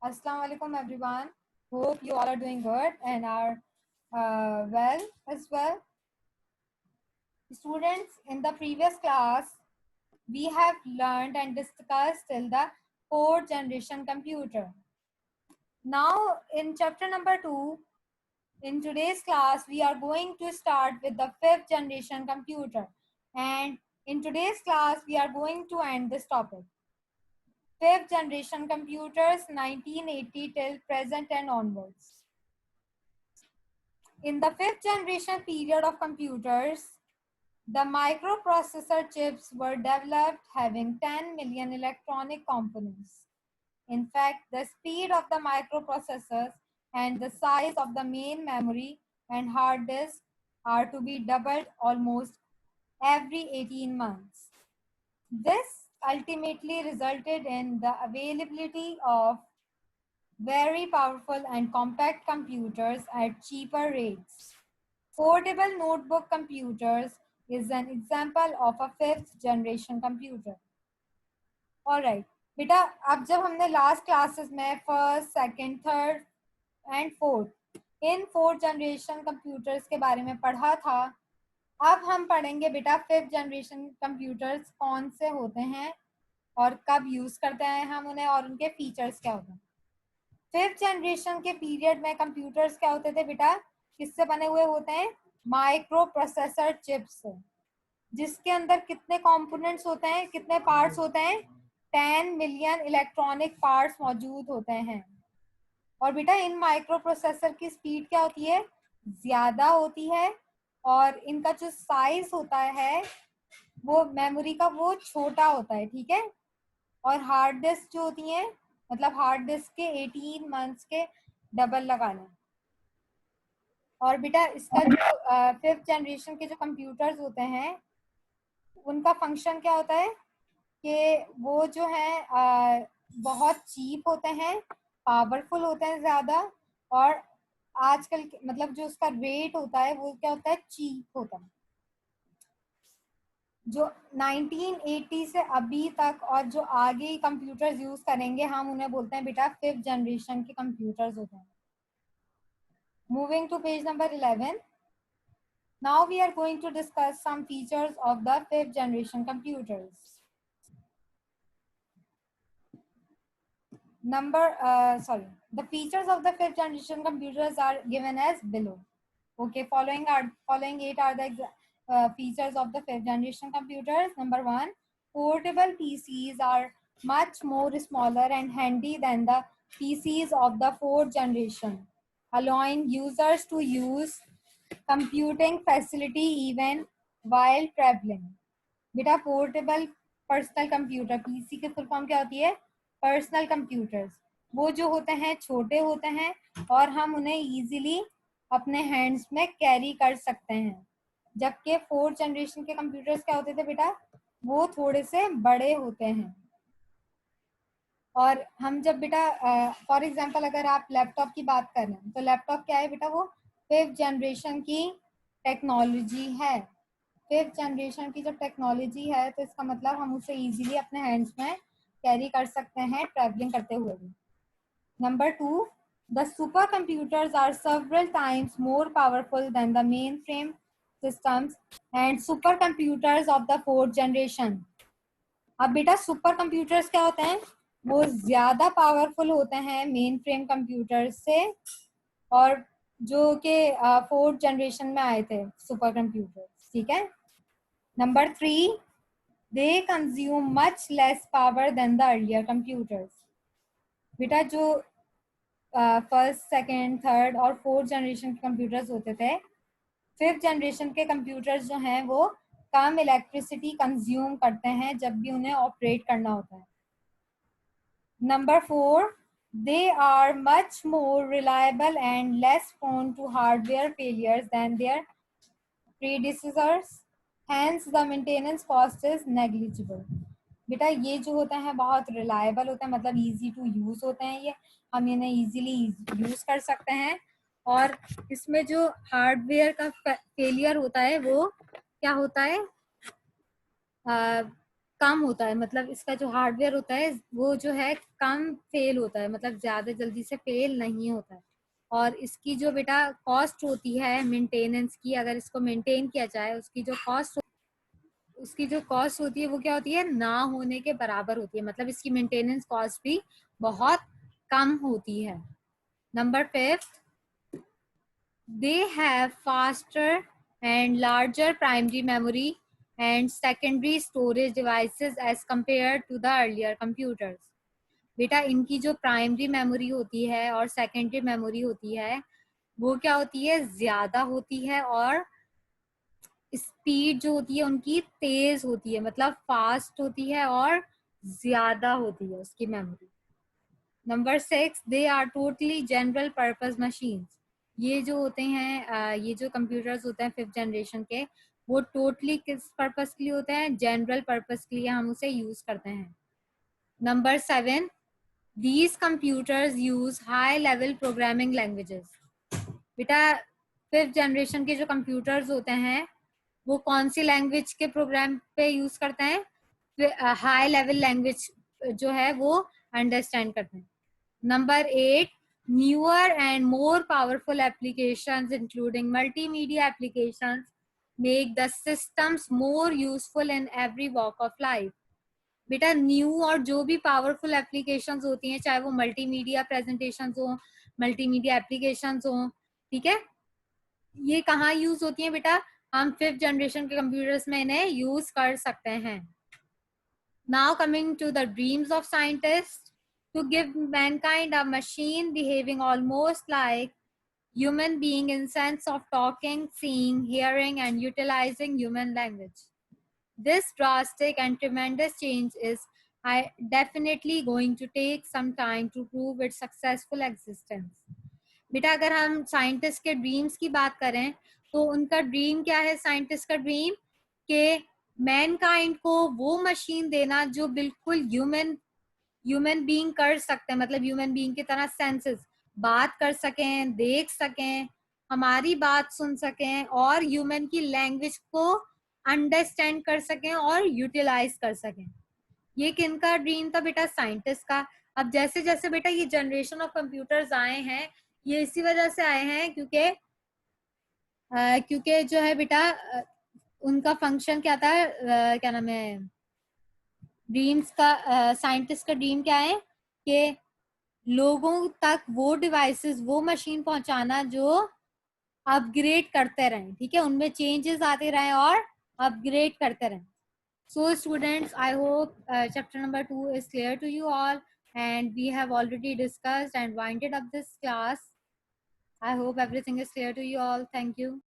Assalamu alaikum everyone. Hope you all are doing good and are well as well. Students, in the previous class, we have learned and discussed till the fourth generation computer. Now in chapter number 2, in today's class, we are going to start with the fifth generation computer. And in today's class, we are going to end this topic. Fifth generation computers 1980 till present and onwards. In the fifth generation period of computers, the microprocessor chips were developed having 10 million electronic components. In fact, the speed of the microprocessors and the size of the main memory and hard disk are to be doubled almost every 18 months. This ultimately resulted in the availability of very powerful and compact computers at cheaper rates. Portable notebook computers is an example of a fifth generation computer. Alright, बेटा अब जब हमने last classes में first, second, third and fourth in fourth generation computers के बारे में पढ़ा था, अब हम पढ़ेंगे बेटा फिफ्थ जनरेशन कंप्यूटर्स कौन से होते हैं और कब यूज करते हैं हम उन्हें और उनके फीचर्स क्या होते हैं। फिफ्थ जनरेशन के पीरियड में कंप्यूटर्स क्या होते थे बेटा, किससे बने हुए होते हैं, माइक्रो प्रोसेसर चिप्स से, जिसके अंदर कितने कंपोनेंट्स होते हैं, कितने पार्ट्स होते हैं, 10 मिलियन इलेक्ट्रॉनिक पार्ट्स मौजूद होते हैं। और बेटा इन माइक्रो प्रोसेसर की स्पीड क्या होती है, ज्यादा होती है, और इनका जो साइज होता है वो मेमोरी का वो छोटा होता है, ठीक है। और हार्ड डिस्क जो होती है, मतलब हार्ड डिस्क के 18 मंथ्स के डबल लगा लें। और बेटा इसका जो फिफ्थ जनरेशन के जो कंप्यूटर्स होते हैं उनका फंक्शन क्या होता है कि वो जो है बहुत चीप होते हैं, पावरफुल होते हैं ज़्यादा, और आजकल मतलब जो उसका रेट होता है वो क्या होता है, चीप होता है। जो 1980 से अभी तक और जो आगे कंप्यूटर्स यूज करेंगे हम उन्हें बोलते हैं बेटा फिफ्थ जनरेशन के कंप्यूटर्स होते हैं। Moving to page number 11, now we are going to discuss some features of the fifth generation computers. The features of the fifth generation computers are given as below. Okay, following 8 are the features of the fifth generation computers. Number 1, portable PCs are much more smaller and handy than the PCs of the fourth generation, allowing users to use computing facility even while traveling. बेटा portable personal computer, PC की full form क्या होती है, personal computers, वो जो होते हैं छोटे होते हैं और हम उन्हें इजीली अपने हैंड्स में कैरी कर सकते हैं, जबकि फोर्थ जनरेशन के कंप्यूटर्स क्या होते थे बेटा, वो थोड़े से बड़े होते हैं। और हम जब बेटा फॉर एग्जांपल अगर आप लैपटॉप की बात करें तो लैपटॉप क्या है बेटा, वो फिफ्थ जनरेशन की टेक्नोलॉजी है। फिफ्थ जनरेशन की जो टेक्नोलॉजी है तो इसका मतलब हम उसे इजीली अपने हैंड्स में कैरी कर सकते हैं ट्रैवलिंग करते हुए भी। Number 2, the super computers are several times more powerful than the mainframe systems and super computers of the fourth generation. अब बेटा सुपर कंप्यूटर्स क्या होते हैं, वो ज्यादा पावरफुल होते हैं मेन फ्रेम कंप्यूटर से, और जो कि फोर्थ जनरेशन में आए थे सुपर कंप्यूटर्स, ठीक है। Number 3, they consume much less power than the earlier computers. बेटा जो फर्स्ट, सेकेंड, थर्ड और फोर्थ जनरेशन के कंप्यूटर्स होते थे, फिफ्थ जनरेशन के कंप्यूटर्स जो हैं वो कम इलेक्ट्रिसिटी कंज्यूम करते हैं जब भी उन्हें ऑपरेट करना होता है। Number 4, they are much more reliable and less prone to hardware failures than their predecessors, hence the maintenance cost is negligible. बेटा ये जो होता है बहुत रिलायबल होता है, मतलब इजी टू यूज होते हैं, ये हम इन्हें इजीली यूज कर सकते हैं, और इसमें जो हार्डवेयर का फेलियर होता है वो क्या होता है, कम होता है, मतलब इसका जो हार्डवेयर होता है वो जो है कम फेल होता है, मतलब ज्यादा जल्दी से फेल नहीं होता है। और इसकी जो बेटा कॉस्ट होती है मेंटेनेंस की, अगर इसको मेंटेन किया जाए उसकी जो कॉस्ट होती है वो क्या होती है, ना होने के बराबर होती है, मतलब इसकी मेंटेनेंस कॉस्ट भी बहुत कम होती है। Number 5, they have faster and larger primary memory and secondary storage devices as compared to the earlier computers. बेटा इनकी जो प्राइमरी मेमोरी होती है और सेकेंडरी मेमोरी होती है वो क्या होती है, ज्यादा होती है, और स्पीड जो होती है उनकी तेज होती है, मतलब फास्ट होती है और ज्यादा होती है उसकी memory. Number 6, they are totally general purpose machines. ये जो होते हैं ये जो कंप्यूटर्स होते हैं 5th जनरेशन के, वो टोटली किस पर्पस के लिए होते हैं, जनरल पर्पस के लिए हम उसे यूज करते हैं। Number 7, these computers use high level programming languages. बेटा 5th जनरेशन के जो कंप्यूटर्स होते हैं वो कौन सी लैंग्वेज के प्रोग्राम पे यूज करते हैं, हाई लेवल लैंग्वेज जो है वो अंडरस्टैंड करते हैं। Number 8, newer and more powerful applications, including multimedia applications, make the systems more useful in every walk of life. बेटा न्यू और जो भी पावरफुल एप्लीकेशंस होती हैं, चाहे वो मल्टीमीडिया प्रेजेंटेशंस हो, मल्टीमीडिया एप्लीकेशंस हो, ठीक है, ये कहाँ यूज होती हैं बेटा, हम 5th जनरेशन के कंप्यूटर्स में इन्हें यूज कर सकते हैं। Now coming to the dreams of scientists, to give mankind a machine behaving almost like human being in sense of talking, seeing, hearing, and utilizing human language. This drastic and tremendous change is definitely going to take some time to prove its successful existence. बेटा अगर हम scientist के dreams की बात करें तो उनका dream क्या है, साइंटिस्ट का ड्रीम कि मैनकाइंड को वो मशीन देना जो बिल्कुल ह्यूमन बीइंग कर सकते हैं, मतलब ह्यूमन बीइंग की तरह सेंसेस, बात कर सकें, देख सकें, हमारी बात सुन सकें और ह्यूमन की लैंग्वेज को अंडरस्टैंड कर सकें और यूटिलाइज कर सकें। ये किनका ड्रीम था बेटा, साइंटिस्ट का। अब जैसे जैसे बेटा ये जनरेशन ऑफ कंप्यूटर्स आए हैं, ये इसी वजह से आए हैं क्योंकि जो है बेटा उनका फंक्शन क्या था, क्या नाम है, ड्रीम्स का, साइंटिस्ट का ड्रीम क्या है कि लोगों तक वो डिवाइसेस, वो मशीन पहुंचाना जो अपग्रेड करते रहें, ठीक है, उनमें चेंजेस आते रहें और अपग्रेड करते रहें। So students, I hope chapter number 2 is clear to you all, and we have already discussed and winded up this class. I hope everything is clear to you all. Thank you.